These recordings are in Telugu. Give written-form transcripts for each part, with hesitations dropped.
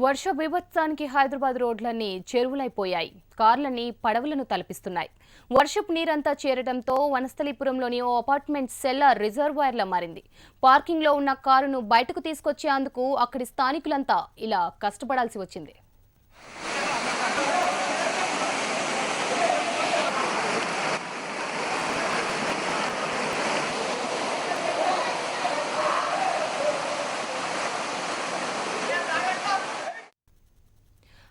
వర్ష బీభత్సానికి హైదరాబాద్ రోడ్లన్నీ చెరువులైపోయాయి. కార్లన్నీ పడవలను తలపిస్తున్నాయి. వర్షపు నీరంతా చేరడంతో వనస్థలిపురంలోని ఓ అపార్ట్మెంట్ సెల్లార్ రిజర్వాయర్లా మారింది. పార్కింగ్లో ఉన్న కారును బయటకు తీసుకొచ్చేందుకు అక్కడి స్థానికులంతా ఇలా కష్టపడాల్సి వచ్చింది.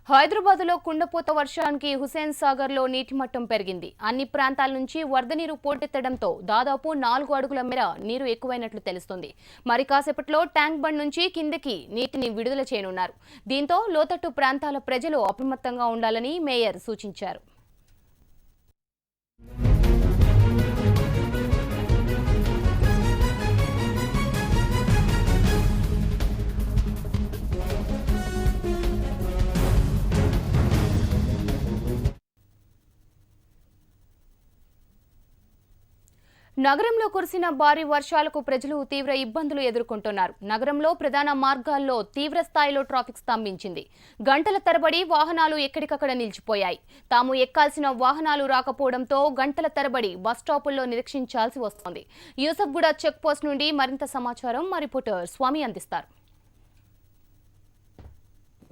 హైదరాబాద్లో కుండపోత వర్షానికి హుసేన్ సాగర్లో నీటి మట్టం పెరిగింది. అన్ని ప్రాంతాల నుంచి వరద నీరు పోటెత్తడంతో దాదాపు 4 అడుగుల మేర నీరు ఎక్కువైనట్లు తెలుస్తోంది. మరి కాసేపట్లో ట్యాంక్ బండ్ నుంచి కిందకి నీటిని విడుదల చేయనున్నారు. దీంతో లోతట్టు ప్రాంతాల ప్రజలు అప్రమత్తంగా ఉండాలని మేయర్ సూచించారు. నగరంలో కురిసిన భారీ వర్షాలకు ప్రజలు తీవ్ర ఇబ్బందులు ఎదుర్కొంటున్నారు. నగరంలో ప్రధాన మార్గాల్లో తీవ్ర స్థాయిలో ట్రాఫిక్ స్తంభించింది. గంటల తరబడి వాహనాలు ఎక్కడికక్కడ నిలిచిపోయాయి. తాము ఎక్కాల్సిన వాహనాలు రాకపోవడంతో గంటల తరబడి బస్టాపుల్లో నిరీక్షించాల్సి వస్తోంది. యూసఫ్గూడ చెక్ పోస్ట్ నుండి మరింత సమాచారం మా రిపోర్టర్ స్వామి అందిస్తారు.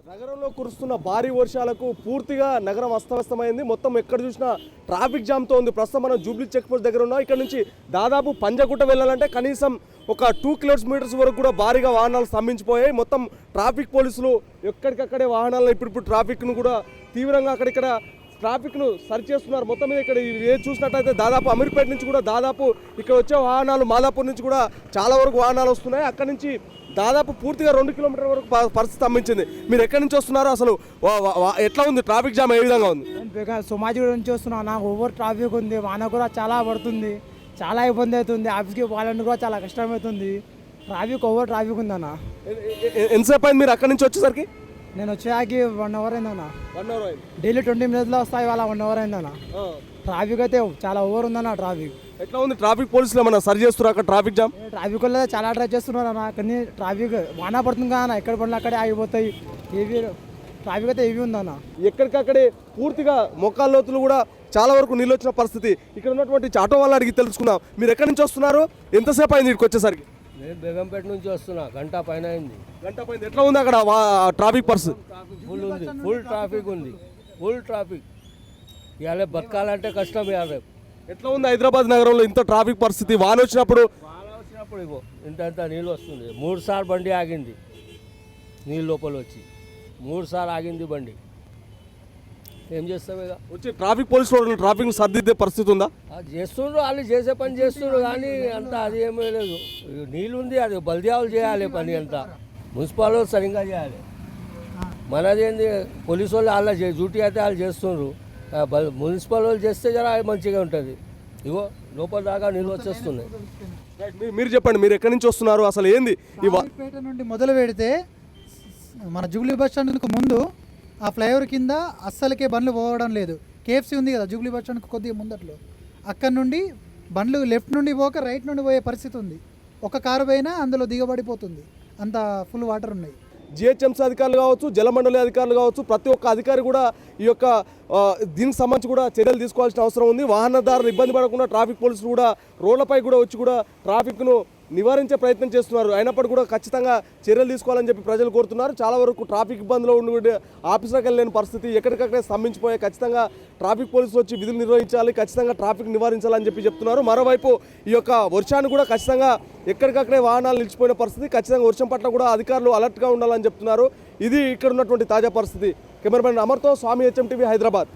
నగరంలో కురుస్తున్న భారీ వర్షాలకు పూర్తిగా నగరం అస్తవ్యస్తమైంది. మొత్తం ఎక్కడ చూసినా ట్రాఫిక్ జామ్తో ఉంది. ప్రస్తుతం మనం జూబ్లీ చెక్ పోస్ట్ దగ్గర ఉన్నాం. ఇక్కడ నుంచి దాదాపు పంజగుట్ట వెళ్ళాలంటే కనీసం ఒక 2 కిలోమీటర్స్ వరకు కూడా భారీగా వాహనాలు స్తంభించిపోయాయి. మొత్తం ట్రాఫిక్ పోలీసులు ఎక్కడికక్కడే వాహనాలను ఇప్పుడు ట్రాఫిక్ను కూడా తీవ్రంగా అక్కడిక్కడ ట్రాఫిక్ను సరి చేస్తున్నారు. మొత్తం మీద ఇక్కడ ఏ చూసినట్టయితే దాదాపు అమీర్పేట నుంచి కూడా దాదాపు ఇక్కడ వచ్చే వాహనాలు మాదాపూర్ నుంచి కూడా చాలా వరకు వాహనాలు వస్తున్నాయి. అక్కడి నుంచి దాదాపు పూర్తిగా 2 కిలోమీటర్ల వరకు పరిస్థితి స్తంభించింది. మీరు ఎక్కడి నుంచి వస్తున్నారు? అసలు ఎట్లా ఉంది ట్రాఫిక్ జామ్? ఏ విధంగా ఉంది? సోమాజిగూడ నుంచి వస్తున్నాను. నాకు ఓవర్ ట్రాఫిక్ ఉంది. వాన కూడా చాలా పడుతుంది. చాలా ఇబ్బంది అవుతుంది. ఆఫీస్కి పోవాలంటే కూడా చాలా కష్టమవుతుంది. ఓవర్ ట్రాఫిక్ ఉందన్న. ఎంతసేపు అయింది మీరు అక్కడి నుంచి వచ్చేసరికి? నేను వచ్చేకి 1 అవర్ అయిందన్న. 1 అవర్ అయింది. డైలీ 20 మినిట్స్లో వస్తాయి. వాళ్ళ 1 అవర్ అయిందన్న. ట్రాఫిక్ అయితే చాలా ఓవర్ ఉందన్న. ట్రాఫిక్ ఎట్లా ఉంది? ట్రాఫిక్ పోలీసులు ఏమన్నా సరి చేస్తున్నారు అక్కడ ట్రాఫిక్ జామ్? ట్రాఫిక్ వల్ల చాలా ట్రై చేస్తున్నారు అన్న. కానీ ట్రాఫిక్ వాన పడుతుంది కదా, ఎక్కడ పనులు అక్కడే ఆగిపోతాయి. ఏవి ట్రాఫిక్ అయితే ఏవి ఉందన్న. ఎక్కడికక్కడే పూర్తిగా మొక్కాల లోతులు కూడా చాలా వరకు నీళ్ళు వచ్చిన పరిస్థితి. ఇక్కడ ఉన్నటువంటి ఆటో వాళ్ళు అడిగి తెలుసుకుందాం. మీరు ఎక్కడి నుంచి వస్తున్నారు? ఎంతసేపు అయింది ఇక్కడికి వచ్చేసరికి? నేను బేగంపేట నుంచి వస్తున్నా. గంట పైన అయింది. గంట పైన. ఎట్లా ఉంది అక్కడ ట్రాఫిక్ పరిస్థితి? ఫుల్ ఉంది. ఫుల్ ట్రాఫిక్ ఉంది. Full traffic. ఇవాళ బతకాలంటే కష్టం. ఇవాళ ఎట్లా ఉంది హైదరాబాద్ నగరంలో ఇంత ట్రాఫిక్ పరిస్థితి? వాన వచ్చినప్పుడు ఇగో ఇంత నీళ్ళు వస్తుంది. 3 సార్లు బండి ఆగింది. నీళ్ళు లోపల వచ్చి 3 సార్లు ఆగింది బండి. ఏం చేస్తాం ఇక? వచ్చి ట్రాఫిక్ పోలీసులు ట్రాఫిక్ సర్దిద్దే పరిస్థితి ఉందా? అది చేస్తుండ్రు, వాళ్ళు చేసే పని చేస్తుండ్రు. కానీ అంతా అది ఏమీ లేదు. నీళ్ళు ఉంది, అది బల్దియాలు చేయాలి పని అంతా. మున్సిపల్ వాళ్ళు సరిగ్గా చేయాలి. మనదేంది పోలీసు వాళ్ళు వాళ్ళ డ్యూటీ అయితే వాళ్ళు చేస్తుండ్రు. మున్సిపల్ వాళ్ళు చేస్తే జర మంచిగా ఉంటుంది. ఇగో లోపల దాకా నీళ్ళు వచ్చేస్తున్నాయి. మీరు చెప్పండి, మీరు ఎక్కడి నుంచి వస్తున్నారు? అసలు ఏంది? పేట నుండి మొదలు పెడితే మన జూబ్లీ బస్ స్టాండ్కు ముందు ఆ ఫ్లైఓవర్ కింద అస్సలకే బండ్లు పోవడం లేదు. కేఎఫ్సీ ఉంది కదా జూబ్లీ బస్ స్టాండ్కి కొద్దిగా ముందట్లో, అక్కడ నుండి బండ్లు లెఫ్ట్ నుండి పోక రైట్ నుండి పోయే పరిస్థితి ఉంది. ఒక కారు పోయినా అందులో దిగబడిపోతుంది. అంత ఫుల్ వాటర్ ఉన్నాయి. జిహెచ్ఎంసీ అధికారులు కావచ్చు, జలమండలి అధికారులు కావచ్చు, ప్రతి ఒక్క అధికారి కూడా ఈ యొక్క దీనికి సంబంధించి కూడా చర్యలు తీసుకోవాల్సిన అవసరం ఉంది. వాహనదారులు ఇబ్బంది పడకుండా ట్రాఫిక్ పోలీసులు కూడా రోడ్లపై కూడా వచ్చి కూడా ట్రాఫిక్ను నివారించే ప్రయత్నం చేస్తున్నారు. అయినప్పటికీ కూడా ఖచ్చితంగా చర్యలు తీసుకోవాలని చెప్పి ప్రజలు కోరుతున్నారు. చాలా వరకు ట్రాఫిక్ ఇబ్బందులు ఉండి ఆఫీసులకు వెళ్ళలేని పరిస్థితి, ఎక్కడికక్కడే స్తంభించిపోయే. ఖచ్చితంగా ట్రాఫిక్ పోలీసులు వచ్చి విధులు నిర్వహించాలి, ఖచ్చితంగా ట్రాఫిక్ నివారించాలని చెప్పి చెప్తున్నారు. మరోవైపు ఈ యొక్క వర్షాన్ని కూడా ఖచ్చితంగా ఎక్కడికక్కడే వాహనాలు నిలిచిపోయిన పరిస్థితి. ఖచ్చితంగా వర్షం పట్ల కూడా అధికారులు అలర్ట్గా ఉండాలని చెప్తున్నారు. ఇది ఇక్కడ ఉన్నటువంటి తాజా పరిస్థితి. కెమెరామెన్ అమర్తో స్వామి, HM టీవీ, హైదరాబాద్.